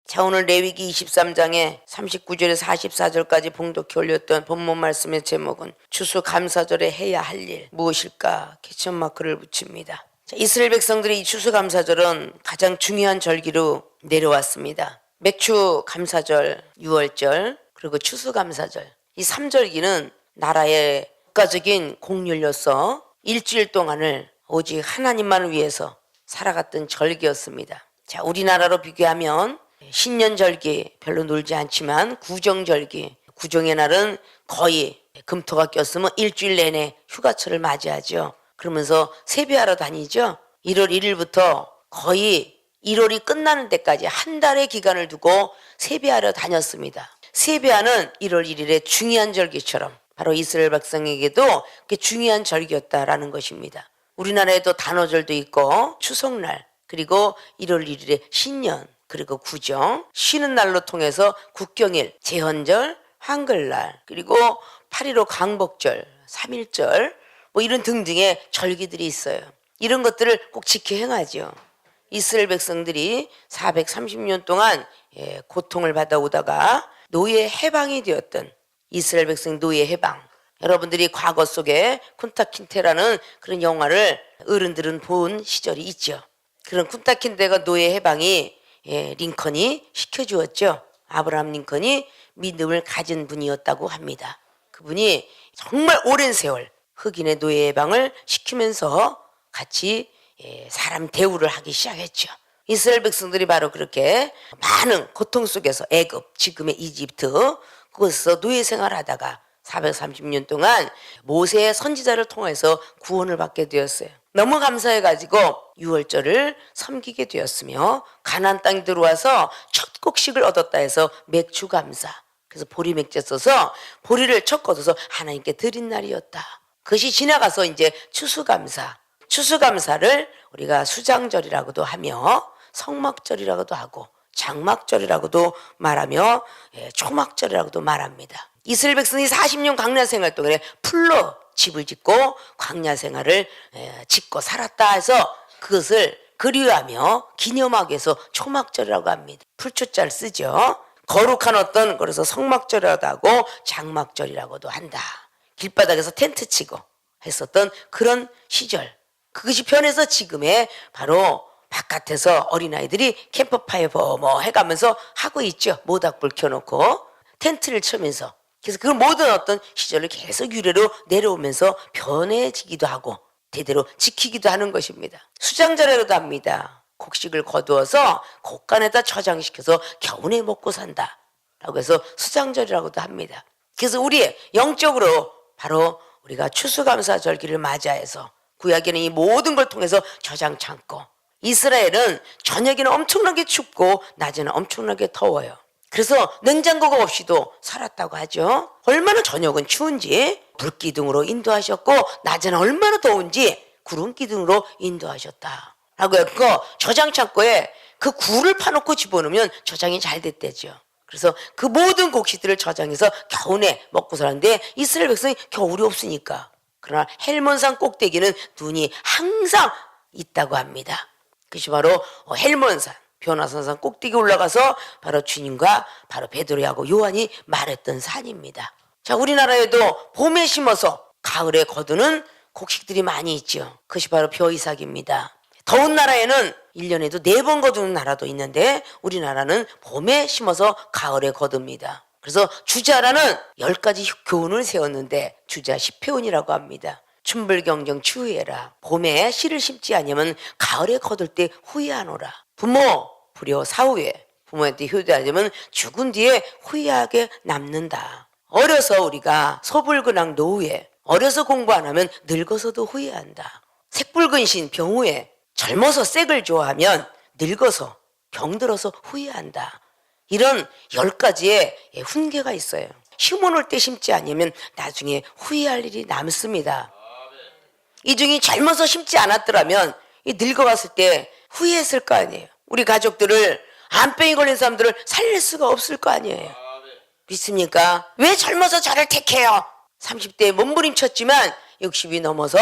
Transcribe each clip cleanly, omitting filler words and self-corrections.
자, 오늘 레위기 23장에 39절에서 44절까지 봉독해 올렸던 본문 말씀의 제목은 추수감사절에 해야 할 일 무엇일까? 퀘스천마크를 붙입니다. 자, 이스라엘 백성들이 이 추수감사절은 가장 중요한 절기로 내려왔습니다. 맥추감사절, 유월절, 그리고 추수감사절, 이 3절기는 나라의 국가적인 공휴일로서 일주일 동안을 오직 하나님만을 위해서 살아갔던 절기였습니다. 자, 우리나라로 비교하면 신년절기 별로 놀지 않지만 구정절기, 구정의 날은 거의 금토가 꼈으면 일주일 내내 휴가철을 맞이하죠. 그러면서 세배하러 다니죠. 1월 1일부터 거의 1월이 끝나는 데까지 한 달의 기간을 두고 세배하러 다녔습니다. 세배하는 1월 1일의 중요한 절기처럼 바로 이스라엘 백성에게도 그게 중요한 절기였다라는 것입니다. 우리나라에도 단오절도 있고 추석날, 그리고 1월 1일에 신년, 그리고 구정, 쉬는 날로 통해서 국경일, 제헌절, 한글날, 그리고 8.15 광복절, 3.1절 뭐 이런 등등의 절기들이 있어요. 이런 것들을 꼭 지켜 행하죠. 이스라엘 백성들이 430년 동안 고통을 받아오다가 노예 해방이 되었던 이스라엘 백성 노예 해방. 여러분들이 과거 속에 쿤타킨테라는 그런 영화를 어른들은 본 시절이 있죠. 그런 쿤타킨테가 노예 해방이 링컨이 시켜주었죠. 아브라함 링컨이 믿음을 가진 분이었다고 합니다. 그분이 정말 오랜 세월 흑인의 노예 해방을 시키면서 같이 사람 대우를 하기 시작했죠. 이스라엘 백성들이 바로 그렇게 많은 고통 속에서 애굽, 지금의 이집트, 그곳에서 노예 생활하다가 430년 동안 모세의 선지자를 통해서 구원을 받게 되었어요. 너무 감사해가지고 유월절을 섬기게 되었으며 가나안 땅에 들어와서 첫 곡식을 얻었다 해서 맥추감사, 그래서 보리 맥주 써서 보리를 첫 거둬서 하나님께 드린 날이었다. 그것이 지나가서 이제 추수감사, 추수감사를 우리가 수장절이라고도 하며 성막절이라고도 하고 장막절이라고도 말하며 초막절이라고도 말합니다. 이스라엘 백성이 40년 광야 생활 동안에 풀로 집을 짓고 광야 생활을 짓고 살았다 해서 그것을 그리워하며 기념하기 위해서 초막절이라고 합니다. 풀초자를 쓰죠. 거룩한 어떤, 그래서 성막절이라고도 하고 장막절이라고도 한다. 길바닥에서 텐트 치고 했었던 그런 시절, 그것이 변해서 지금의 바로 바깥에서 어린아이들이 캠프파이어 뭐 해가면서 하고 있죠. 모닥불 켜놓고 텐트를 치면서. 그래서 그 모든 어떤 시절을 계속 유래로 내려오면서 변해지기도 하고 대대로 지키기도 하는 것입니다. 수장절이라고도 합니다. 곡식을 거두어서 곡간에다 저장시켜서 겨우내 먹고 산다 라고 해서 수장절이라고도 합니다. 그래서 우리 영적으로 바로 우리가 추수감사절기를 맞이해서 구약에는 이 모든 걸 통해서 저장 창고, 이스라엘은 저녁에는 엄청나게 춥고 낮에는 엄청나게 더워요. 그래서 냉장고가 없이도 살았다고 하죠. 얼마나 저녁은 추운지 불기둥으로 인도하셨고 낮에는 얼마나 더운지 구름기둥으로 인도하셨다 라고 했고, 저장 창고에 그 굴을 파놓고 집어넣으면 저장이 잘 됐대죠. 그래서 그 모든 곡식들을 저장해서 겨우내 먹고 살았는데 이스라엘 백성이 겨울이 없으니까. 그러나 헬몬산 꼭대기는 눈이 항상 있다고 합니다. 그것이 바로 헬몬산, 변화산산 꼭대기 올라가서 바로 주님과 바로 베드로하고 요한이 말했던 산입니다. 자, 우리나라에도 봄에 심어서 가을에 거두는 곡식들이 많이 있죠. 그것이 바로 벼이삭입니다. 더운 나라에는 1년에도 4번 거두는 나라도 있는데 우리나라는 봄에 심어서 가을에 거둡니다. 그래서 주자라는 10가지 교훈을 세웠는데 주자 10회운이라고 합니다. 춘불경정 추후해라. 봄에 씨를 심지 않으면 가을에 거둘 때 후회하노라. 부모 불효 사후에, 부모한테 효도하려면 죽은 뒤에 후회하게 남는다. 어려서 우리가 소불근황 노후에, 어려서 공부 안 하면 늙어서도 후회한다. 색불근신 병후에, 젊어서 색을 좋아하면 늙어서 병들어서 후회한다. 이런 10가지의 훈계가 있어요. 심어놓을 때 심지 않으면 나중에 후회할 일이 남습니다. 이 중에 젊어서 심지 않았더라면 늙어갔을 때 후회했을 거 아니에요. 우리 가족들을, 암병이 걸린 사람들을 살릴 수가 없을 거 아니에요. 믿습니까? 왜 젊어서 저를 택해요? 30대에 몸부림쳤지만 60이 넘어서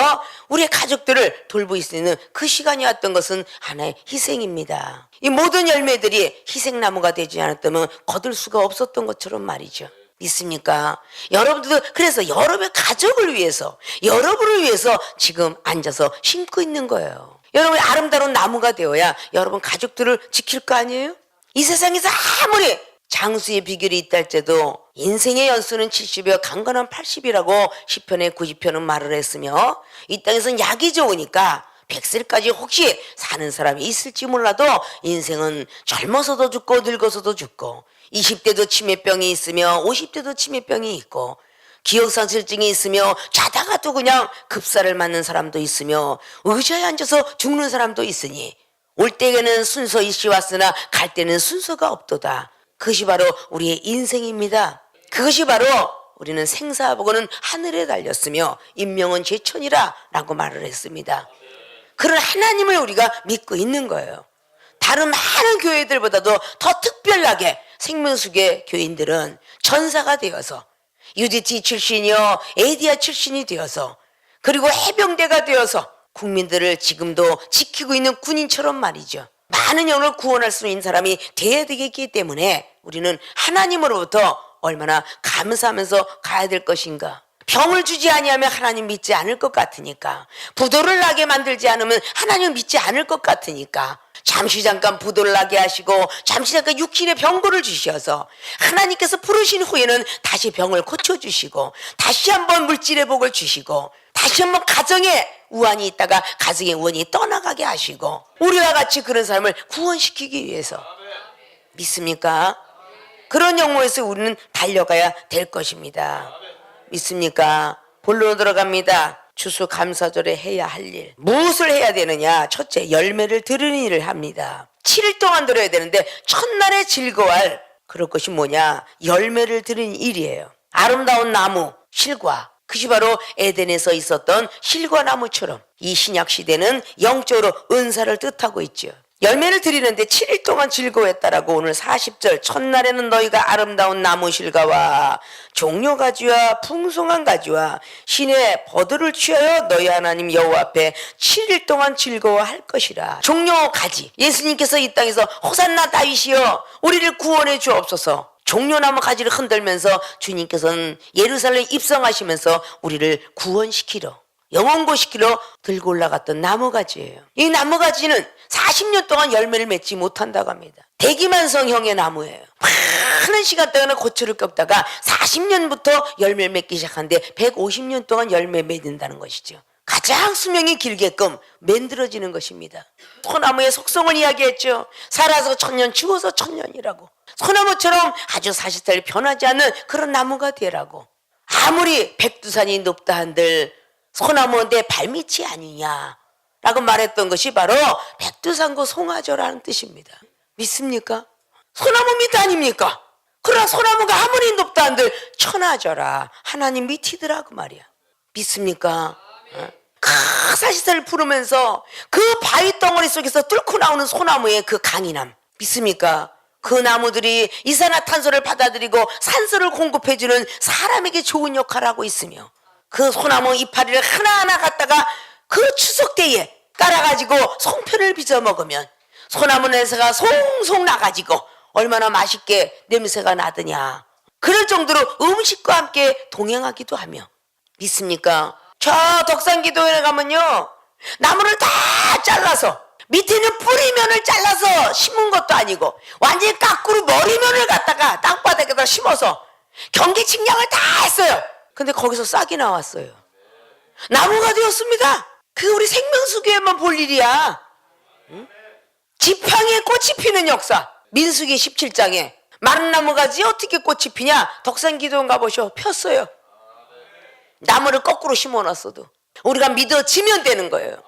우리의 가족들을 돌볼 수 있는 그 시간이 왔던 것은 하나의 희생입니다. 이 모든 열매들이 희생나무가 되지 않았다면 거둘 수가 없었던 것처럼 말이죠. 믿습니까? 여러분들도 그래서 여러분의 가족을 위해서, 여러분을 위해서 지금 앉아서 심고 있는 거예요. 여러분이 아름다운 나무가 되어야 여러분 가족들을 지킬 거 아니에요? 이 세상에서 아무리 장수의 비결이 있다 할지라도 인생의 연수는 70이요 강건한 80이라고 시편의 90편은 말을 했으며, 이 땅에서는 약이 좋으니까 100세까지 혹시 사는 사람이 있을지 몰라도 인생은 젊어서도 죽고 늙어서도 죽고 20대도 치매병이 있으며 50대도 치매병이 있고 기억상실증이 있으며 자다가 또 그냥 급사를 맞는 사람도 있으며 의자에 앉아서 죽는 사람도 있으니 올 때에는 순서 일시 왔으나 갈 때는 순서가 없도다. 그것이 바로 우리의 인생입니다. 그것이 바로 우리는 생사하고는 하늘에 달렸으며 인명은 제천이라 라고 말을 했습니다. 그런 하나님을 우리가 믿고 있는 거예요. 다른 많은 교회들보다도 더 특별하게 생명수계 교인들은 전사가 되어서 UDT 출신이요 에디아 출신이 되어서 그리고 해병대가 되어서 국민들을 지금도 지키고 있는 군인처럼 말이죠. 많은 영혼을 구원할 수 있는 사람이 되어야 되겠기 때문에 우리는 하나님으로부터 얼마나 감사하면서 가야 될 것인가. 병을 주지 아니하면 하나님 믿지 않을 것 같으니까, 부도를 나게 만들지 않으면 하나님 믿지 않을 것 같으니까 잠시 잠깐 부도를 나게 하시고 잠시 잠깐 육신의 병고를 주셔서 하나님께서 부르신 후에는 다시 병을 고쳐주시고 다시 한번 물질의 복을 주시고 다시 한번 가정에 우환이 있다가 가정의 우환이 떠나가게 하시고 우리와 같이 그런 사람을 구원시키기 위해서. 믿습니까? 그런 영혼에서 우리는 달려가야 될 것입니다. 믿습니까? 본론으로 들어갑니다. 추수감사절에 해야 할 일. 무엇을 해야 되느냐? 첫째, 열매를 들으는 일을 합니다. 7일 동안 들어야 되는데 첫날에 즐거워할 그럴 것이 뭐냐? 열매를 들으는 일이에요. 아름다운 나무, 실과. 그것이 바로 에덴에서 있었던 실과나무처럼 이 신약 시대는 영적으로 은사를 뜻하고 있죠. 열매를 드리는데 7일 동안 즐거워했다라고 오늘 40절 첫날에는 너희가 아름다운 나무 실과와 종려가지와 풍성한 가지와 신의 버들을 취하여 너희 하나님 여호와 앞에 7일 동안 즐거워할 것이라. 종려가지, 예수님께서 이 땅에서 호산나 다윗이여 우리를 구원해 주옵소서. 종려나무 가지를 흔들면서 주님께서는 예루살렘 입성하시면서 우리를 구원시키러, 영원고시키러 들고 올라갔던 나무가지예요. 이 나무가지는 40년 동안 열매를 맺지 못한다고 합니다. 대기만성형의 나무예요. 많은 시간 동안 고초를 겪다가 40년부터 열매를 맺기 시작하는데 150년 동안 열매 맺는다는 것이죠. 가장 수명이 길게끔 만들어지는 것입니다. 소나무의 속성을 이야기했죠. 살아서 1000년, 죽어서 1000년이라고. 소나무처럼 아주 40살 변하지 않는 그런 나무가 되라고. 아무리 백두산이 높다 한들 소나무 내 발밑이 아니냐 라고 말했던 것이 바로 백두산고 송아저라는 뜻입니다. 믿습니까? 소나무 밑 아닙니까? 그러나 소나무가 아무리 높다 한들 천하저라 하나님 밑이더라고 말이야. 믿습니까? 그 40살을 부르면서 그 바위 덩어리 속에서 뚫고 나오는 소나무의 그 강인함 믿습니까? 그 나무들이 이산화탄소를 받아들이고 산소를 공급해주는 사람에게 좋은 역할을 하고 있으며 그 소나무 이파리를 하나하나 갖다가 그 추석 때에 깔아가지고 송편을 빚어 먹으면 소나무 냄새가 송송 나가지고 얼마나 맛있게 냄새가 나더냐. 그럴 정도로 음식과 함께 동행하기도 하며. 믿습니까? 저 덕산기도에 가면요 나무를 다 잘라서 밑에는 뿌리면을 잘라서 심은 것도 아니고 완전히 까꾸로 머리면을 갖다가 땅바닥에다 심어서 경기 측량을 다 했어요. 근데 거기서 싹이 나왔어요. 나무가 되었습니다. 그 우리 생명수교에만 볼 일이야. 응? 지팡이에 꽃이 피는 역사. 민수기 17장에 마른 나무가지 어떻게 꽃이 피냐? 덕산기도원 가보셔. 폈어요. 나무를 거꾸로 심어놨어도 우리가 믿어지면 되는 거예요.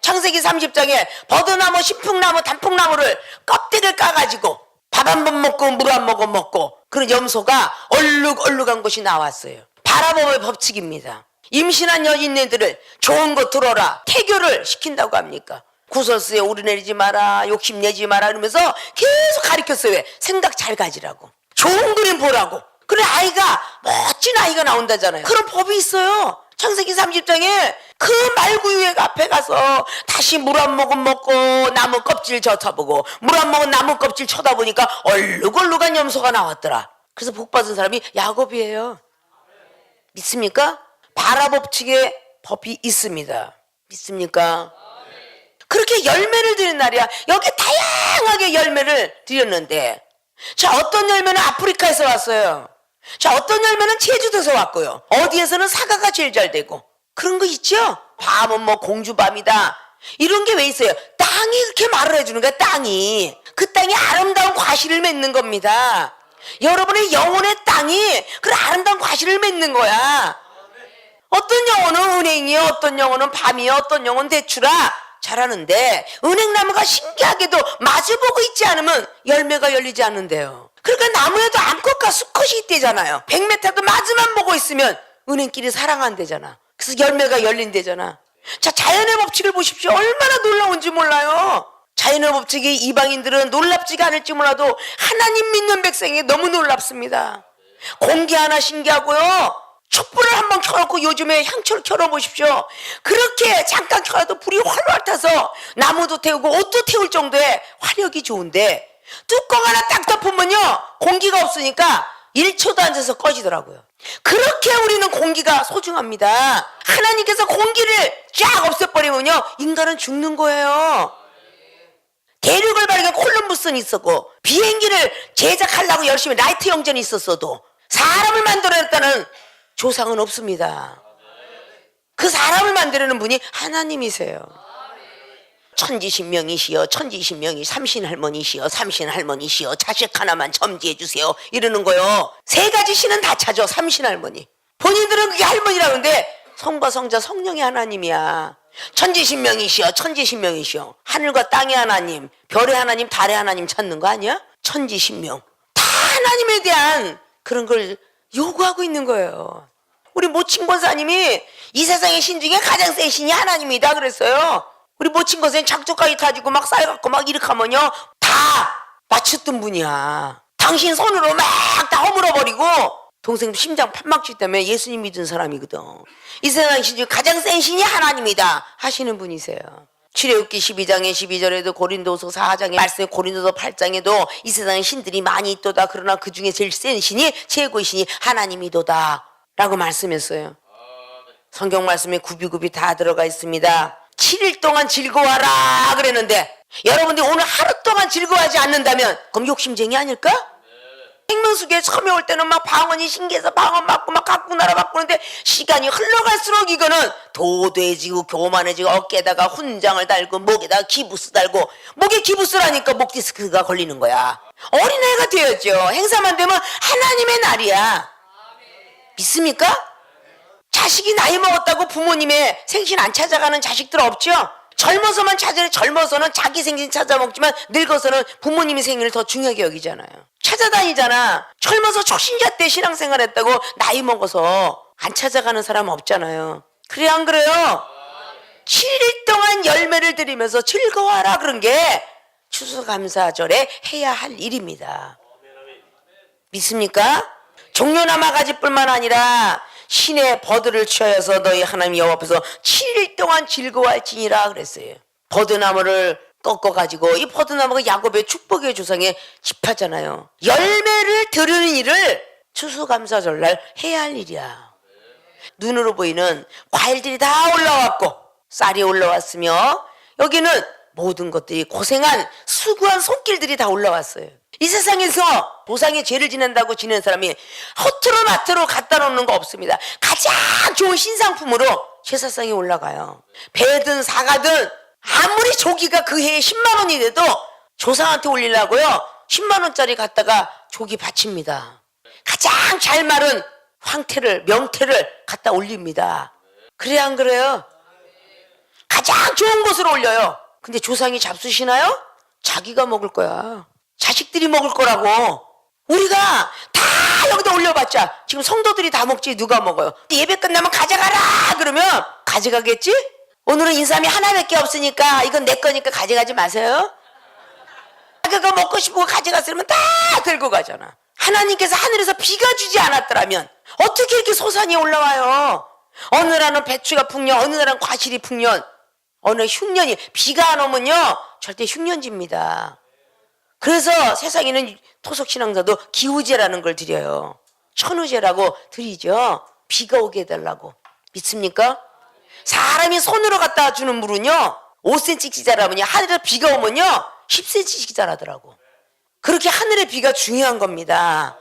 창세기 30장에 버드나무, 신풍나무, 단풍나무를 껍데기를 까가지고 밥 한 번 먹고 물 한 모금 먹고 그런 염소가 얼룩얼룩한 것이 나왔어요. 바라봄의 법칙입니다. 임신한 여인네들을 좋은 거 들어라 태교를 시킨다고 합니까? 구설수에 오르내리지 마라, 욕심내지 마라 이러면서 계속 가르쳤어요. 왜? 생각 잘 가지라고, 좋은 그림 보라고. 그래 아이가 멋진 아이가 나온다잖아요. 그런 법이 있어요. 창세기 30장에 그 말구유액 앞에 가서 다시 물 한 모금 먹고 나무 껍질 젖어보고 물 한 모금 나무 껍질 쳐다보니까 얼룩얼룩한 염소가 나왔더라. 그래서 복받은 사람이 야곱이에요. 믿습니까? 발화법칙의 법이 있습니다. 믿습니까? 그렇게 열매를 드린 날이야. 여기 다양하게 열매를 드렸는데, 자, 어떤 열매는 아프리카에서 왔어요. 자, 어떤 열매는 제주도에서 왔고요. 어디에서는 사과가 제일 잘 되고. 그런 거 있죠? 밤은 뭐 공주밤이다. 이런 게 왜 있어요? 땅이 이렇게 말을 해주는 거야, 땅이. 그 땅이 아름다운 과실을 맺는 겁니다. 여러분의 영혼의 땅이 그 아름다운 과실을 맺는 거야. 어떤 영혼은 은행이요, 어떤 영혼은 밤이요, 어떤 영혼은 대추라 잘하는데, 은행나무가 신기하게도 마주보고 있지 않으면 열매가 열리지 않는데요. 그러니까 나무에도 암컷과 수컷이 있대잖아요. 100m도 마주만 보고 있으면 은행끼리 사랑한대잖아. 그래서 열매가 열린대잖아. 자, 자연의 법칙을 보십시오. 얼마나 놀라운지 몰라요. 자연의 법칙이 이방인들은 놀랍지가 않을지 몰라도 하나님 믿는 백성이 너무 놀랍습니다. 공기 하나 신기하고요. 촛불을 한번 켜놓고 요즘에 향초를 켜놓으십시오. 그렇게 잠깐 켜놔도 불이 활활 타서 나무도 태우고 옷도 태울 정도의 화력이 좋은데, 뚜껑 하나 딱 덮으면요, 공기가 없으니까 1초도 안 돼서 꺼지더라고요. 그렇게 우리는 공기가 소중합니다. 하나님께서 공기를 쫙 없애버리면요, 인간은 죽는 거예요. 대륙을 발견 콜럼버스는 있었고, 비행기를 제작하려고 열심히 라이트 형제는 있었어도 사람을 만들어냈다는 조상은 없습니다. 그 사람을 만드는 분이 하나님이세요. 천지신명이시여, 천지신명이 삼신할머니시여, 삼신할머니시여, 자식 하나만 점지해 주세요 이러는 거요. 세 가지 신은 다 찾아. 삼신할머니. 본인들은 그게 할머니라는데 성과 성자 성령의 하나님이야. 천지신명이시여, 천지신명이시여. 하늘과 땅의 하나님, 별의 하나님, 달의 하나님 찾는 거 아니야? 천지신명. 다 하나님에 대한 그런 걸 요구하고 있는 거예요. 우리 모친 권사님이 이 세상의 신 중에 가장 센 신이 하나님이다 그랬어요. 우리 모친 권사님 작두까지 타지고 막 쌓여갖고 막 이렇게 하면요, 다 맞췄던 분이야. 당신 손으로 막 다 허물어버리고, 동생 심장 판막지 때문에 예수님 믿은 사람이거든. 이 세상의 신 중에 가장 센 신이 하나님이다 하시는 분이세요. 출애굽기 12장에 12절에도 고린도서 4장에 말씀에 고린도서 8장에도 이 세상에 신들이 많이 있도다. 그러나 그 중에 제일 센 신이, 최고의 신이 하나님이도다 라고 말씀했어요. 성경 말씀에 굽이굽이 다 들어가 있습니다. 7일 동안 즐거워하라 그랬는데, 여러분들이 오늘 하루 동안 즐거워하지 않는다면 그럼 욕심쟁이 아닐까? 생명수교에 처음에 올 때는 막 방언이 신기해서 방언 맞고 막 갖고 나라 바꾸는데, 시간이 흘러갈수록 이거는 도돼지고 교만해지고 어깨에다가 훈장을 달고 목에다가 기부스 달고, 목에 기부스라니까 목 디스크가 걸리는 거야. 어린애가 되었죠. 행사만 되면 하나님의 날이야. 믿습니까? 자식이 나이 먹었다고 부모님의 생신 안 찾아가는 자식들 없죠? 젊어서만 찾으래. 젊어서는 자기 생신 찾아 먹지만 늙어서는 부모님의 생일을 더 중요하게 여기잖아요. 찾아다니잖아. 젊어서 초신자 때 신앙생활 했다고 나이 먹어서 안 찾아가는 사람 없잖아요. 그래 안 그래요? 7일 동안 열매를 드리면서 즐거워하라 그런 게 추수감사절에 해야 할 일입니다. 믿습니까? 종려나마 가지뿐만 아니라 신의 버드를 취하여서 너희 하나님 여호와 앞에서 7일 동안 즐거워할지니라 그랬어요. 버드나무를 꺾어가지고, 이 버드나무가 야곱의 축복의 조상에 집하잖아요. 열매를 드리는 일을 추수감사절날 해야 할 일이야. 눈으로 보이는 과일들이 다 올라왔고 쌀이 올라왔으며, 여기는 모든 것들이 고생한 수고한 손길들이 다 올라왔어요. 이 세상에서 보상의 죄를 지낸다고 지내는 사람이 허투루 마트로 갖다 놓는 거 없습니다. 가장 좋은 신상품으로 제사상에 올라가요. 배든 사가든 아무리 조기가 그 해에 10만 원이 돼도 조상한테 올리려고요, 10만 원짜리 갖다가 조기 바칩니다. 가장 잘 마른 황태를, 명태를 갖다 올립니다. 그래 안 그래요? 가장 좋은 곳으로 올려요. 근데 조상이 잡수시나요? 자기가 먹을 거야. 자식들이 먹을 거라고. 우리가 다 여기다 올려봤자 지금 성도들이 다 먹지 누가 먹어요? 예배 끝나면 가져가라 그러면 가져가겠지? 오늘은 인삼이 하나밖에 없으니까 이건 내 거니까 가져가지 마세요. 그거 먹고 싶고 가져갔으면 다 들고 가잖아. 하나님께서 하늘에서 비가 주지 않았더라면 어떻게 이렇게 소산이 올라와요? 어느 나라는 배추가 풍년, 어느 나라는 과실이 풍년, 어느 흉년이 비가 안 오면요 절대 흉년집니다. 그래서 세상에는 토속신앙자도 기우제라는 걸 드려요. 천우제라고 드리죠. 비가 오게 해달라고. 믿습니까? 사람이 손으로 갖다 주는 물은요 5cm씩 자라면요 하늘에 비가 오면요 10cm씩 자라더라고. 그렇게 하늘의 비가 중요한 겁니다.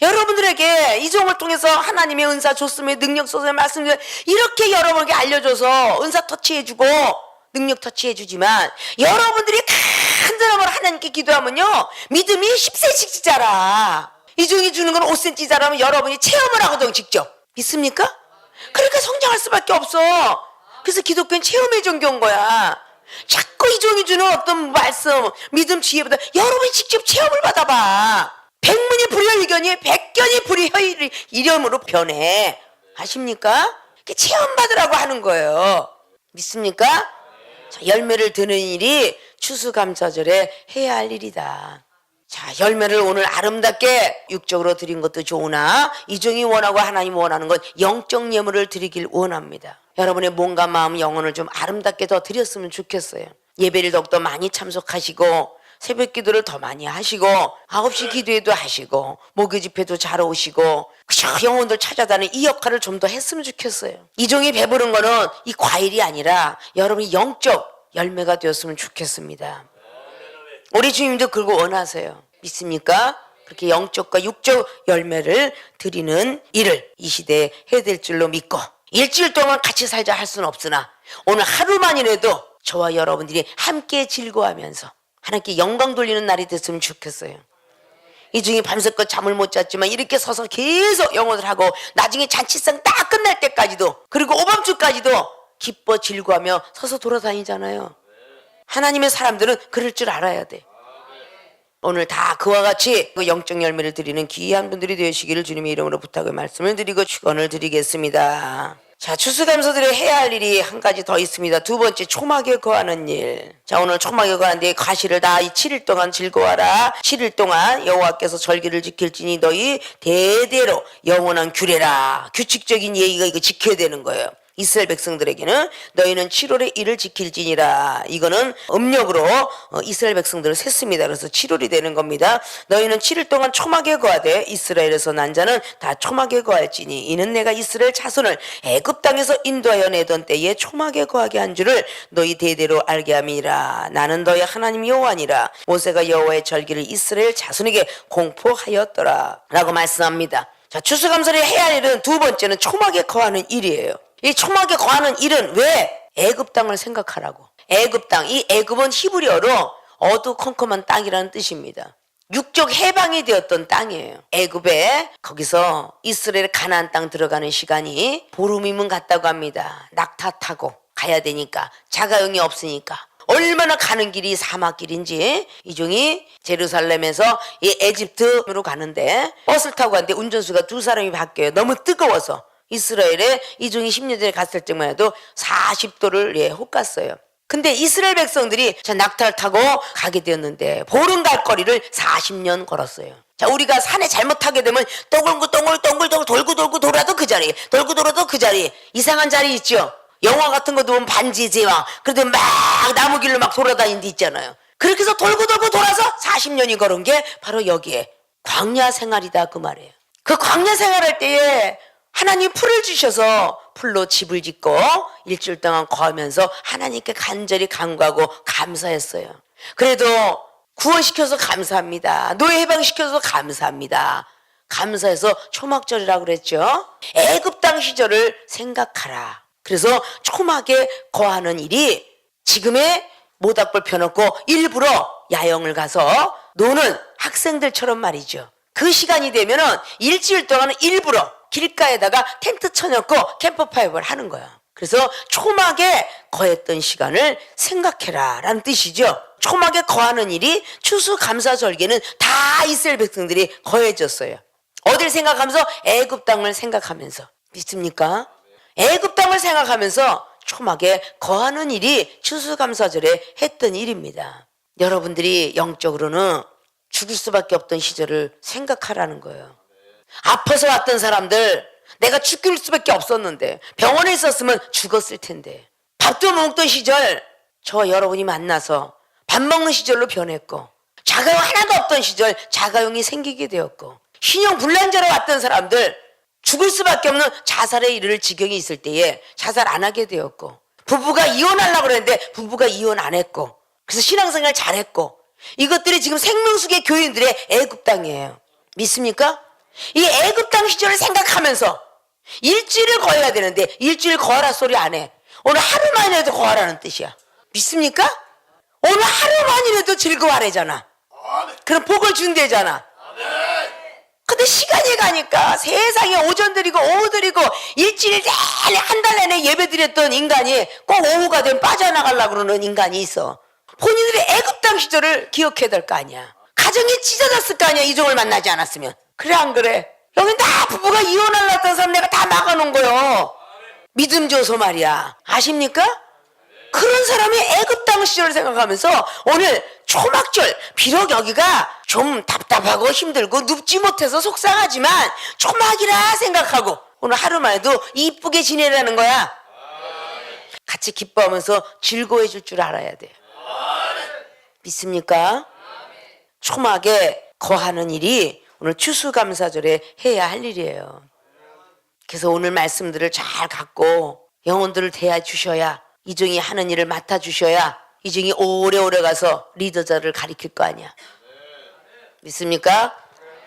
여러분들에게 이 종을 통해서 하나님의 은사 줬음에 능력 쏟음의 말씀을 이렇게 여러분에게 알려줘서 은사 터치해주고 능력 터치해주지만 여러분들이 간절함으로 하나님께 기도하면요 믿음이 10cm씩 자라. 이 종이 주는 건 5cm 자라면 여러분이 체험을 하거든 직접. 믿습니까? 그러니까 성장할 수밖에 없어. 그래서 기독교는 체험의 종교인 거야. 자꾸 이 종이 주는 어떤 말씀 믿음 지혜보다 여러분이 직접 체험을 받아봐. 백문이 불여일견이 백견이 불여일견으로 변해. 아십니까? 체험받으라고 하는 거예요. 믿습니까? 자, 열매를 드는 일이 추수감사절에 해야 할 일이다. 자, 열매를 오늘 아름답게 육적으로 드린 것도 좋으나 이 종이 원하고 하나님 원하는 건 영적 예물을 드리길 원합니다. 여러분의 몸과 마음, 영혼을 좀 아름답게 더 드렸으면 좋겠어요. 예배를 더욱더 많이 참석하시고 새벽 기도를 더 많이 하시고 9시 기도회도 하시고 목요 집회도 잘 오시고 그저 영혼들 찾아다니는 이 역할을 좀 더 했으면 좋겠어요. 이 종이 배부른 거는 이 과일이 아니라 여러분이 영적 열매가 되었으면 좋겠습니다. 우리 주님도 그걸 원하세요. 믿습니까? 그렇게 영적과 육적 열매를 드리는 일을 이 시대에 해야 될 줄로 믿고 일주일 동안 같이 살자 할 수는 없으나 오늘 하루만이라도 저와 여러분들이 함께 즐거워하면서 하나님께 영광 돌리는 날이 됐으면 좋겠어요. 이 중에 밤새껏 잠을 못 잤지만 이렇게 서서 계속 영혼을 하고 나중에 잔치상 딱 끝날 때까지도 그리고 오밤중까지도 기뻐 즐거워하며 서서 돌아다니잖아요. 하나님의 사람들은 그럴 줄 알아야 돼. 오늘 다 그와 같이 영적 열매를 드리는 귀한 분들이 되시기를 주님의 이름으로 부탁의 말씀을 드리고 축원을 드리겠습니다. 자, 추수감사절에 해야 할 일이 한 가지 더 있습니다. 두 번째, 초막에 거하는 일. 자, 오늘 초막에 거하는데 과실을 다 이 7일 동안 즐거워하라. 7일 동안 여호와께서 절기를 지킬지니 너희 대대로 영원한 규례라. 규칙적인 예의가 이거 지켜야 되는 거예요. 이스라엘 백성들에게는 너희는 7월에 이를 지킬지니라. 이거는 음력으로 이스라엘 백성들을 셌습니다. 그래서 7월이 되는 겁니다. 너희는 7일 동안 초막에 거하되 이스라엘에서 난 자는 다 초막에 거할지니 이는 내가 이스라엘 자손을 애굽 땅에서 인도하여 내던 때에 초막에 거하게 한 줄을 너희 대대로 알게 함이라. 나는 너희 하나님 여호와니라. 모세가 여호와의 절기를 이스라엘 자손에게 공포하였더라 라고 말씀합니다. 자, 추수감사를 해야 할 일은 두 번째는 초막에 거하는 일이에요. 이 초막에 거하는 일은 왜? 애굽 땅을 생각하라고. 애굽 땅, 이 애굽은 히브리어로 어두컴컴한 땅이라는 뜻입니다. 육적 해방이 되었던 땅이에요. 애굽에 거기서 이스라엘 가나안 땅 들어가는 시간이 보름이면 갔다고 합니다. 낙타 타고 가야 되니까 자가용이 없으니까 얼마나 가는 길이 사막길인지 이 종이 제루살렘에서 이 에집트로 가는데 버스를 타고 갔는데 운전수가 두 사람이 바뀌어요. 너무 뜨거워서. 이스라엘에 이 종이 10년 전에 갔을 때만 해도 40도를 혹갔어요. 근데 이스라엘 백성들이 낙타를 타고 가게 되었는데 보름 갈 거리를 40년 걸었어요. 자, 우리가 산에 잘못 타게 되면 동글동글 돌고 돌아도 그 자리, 돌고 돌아도 그 자리, 이상한 자리 있죠. 영화 같은 거 보면 반지의 제왕, 그래도 막 나무 길로 막 돌아다니는 데 있잖아요. 그렇게 해서 돌고 돌아서 40년이 걸은 게 바로 여기에 광야 생활이다 그 말이에요. 그 광야 생활할 때에 하나님 풀을 주셔서 풀로 집을 짓고 일주일 동안 거하면서 하나님께 간절히 간구하고 감사했어요. 그래도 구원시켜서 감사합니다. 노예 해방시켜서 감사합니다. 감사해서 초막절이라고 그랬죠. 애굽 땅 시절을 생각하라. 그래서 초막에 거하는 일이 지금의 모닥불 펴놓고 일부러 야영을 가서 노는 학생들처럼 말이죠. 그 시간이 되면은 일주일 동안은 일부러 길가에다가 텐트 쳐놓고 캠프파이어를 하는 거야. 그래서 초막에 거했던 시간을 생각해라 라는 뜻이죠. 초막에 거하는 일이 추수감사절기는 다 이스라엘 백성들이 거해졌어요. 어딜 생각하면서? 애굽 땅을 생각하면서. 믿습니까? 애굽 땅을 생각하면서 초막에 거하는 일이 추수감사절에 했던 일입니다. 여러분들이 영적으로는 죽을 수밖에 없던 시절을 생각하라는 거예요. 아파서 왔던 사람들, 내가 죽을 수밖에 없었는데 병원에 있었으면 죽었을 텐데 밥도 못 먹던 시절 저와 여러분이 만나서 밥 먹는 시절로 변했고 자가용 하나도 없던 시절 자가용이 생기게 되었고 신용 불량자로 왔던 사람들 죽을 수밖에 없는 자살에 이를 지경이 있을 때에 자살 안 하게 되었고 부부가 이혼하려고 그랬는데 부부가 이혼 안 했고 그래서 신앙생활 잘했고 이것들이 지금 생명수계 교인들의 애굽 땅이에요. 믿습니까? 이 애굽 땅 시절을 생각하면서 일주일을 거해야 되는데 일주일 거하라 소리 안 해. 오늘 하루만이라도 거하라는 뜻이야. 믿습니까? 오늘 하루만이라도 즐거워하래잖아. 그럼 복을 준대잖아. 근데 시간이 가니까 세상에 오전 드리고 오후 드리고 일주일 내내 한 달 내내 예배 드렸던 인간이 꼭 오후가 되면 빠져나가려고 그러는 인간이 있어. 본인들의 애굽 땅 시절을 기억해야 될 거 아니야. 가정이 찢어졌을 거 아니야. 이종을 만나지 않았으면. 그래 안 그래? 여기 다 부부가 이혼하려고 했던 사람 내가 다 막아놓은 거요. 믿음 줘서 말이야. 아십니까? 그런 사람이 애굽 땅 시절을 생각하면서 오늘 초막절 비록 여기가 좀 답답하고 힘들고 눕지 못해서 속상하지만 초막이라 생각하고 오늘 하루만 해도 이쁘게 지내라는 거야. 같이 기뻐하면서 즐거워해 줄 줄 알아야 돼. 믿습니까? 초막에 거하는 일이 오늘 추수감사절에 해야 할 일이에요. 그래서 오늘 말씀들을 잘 갖고 영혼들을 대해 주셔야 이종이 하는 일을 맡아주셔야 이종이 오래오래 가서 리더자를 가리킬 거 아니야. 믿습니까?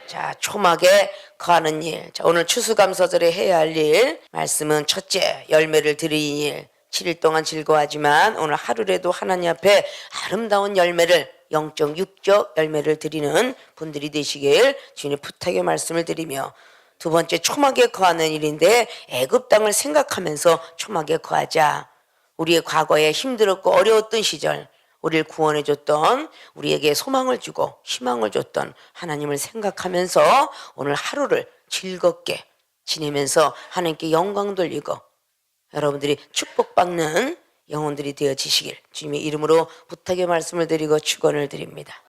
자, 초막에 거하는 일. 자, 오늘 추수감사절에 해야 할 일. 말씀은 첫째, 열매를 드리는 일. 7일 동안 즐거워하지만 오늘 하루라도 하나님 앞에 아름다운 열매를 영적 육적 열매를 드리는 분들이 되시길 주님의 부탁의 말씀을 드리며 두 번째 초막에 거하는 일인데 애굽 땅을 생각하면서 초막에 거하자. 우리의 과거에 힘들었고 어려웠던 시절 우리를 구원해 줬던 우리에게 소망을 주고 희망을 줬던 하나님을 생각하면서 오늘 하루를 즐겁게 지내면서 하나님께 영광 돌리고 여러분들이 축복받는 영혼들이 되어지시길 주님의 이름으로 부탁의 말씀을 드리고 축원을 드립니다.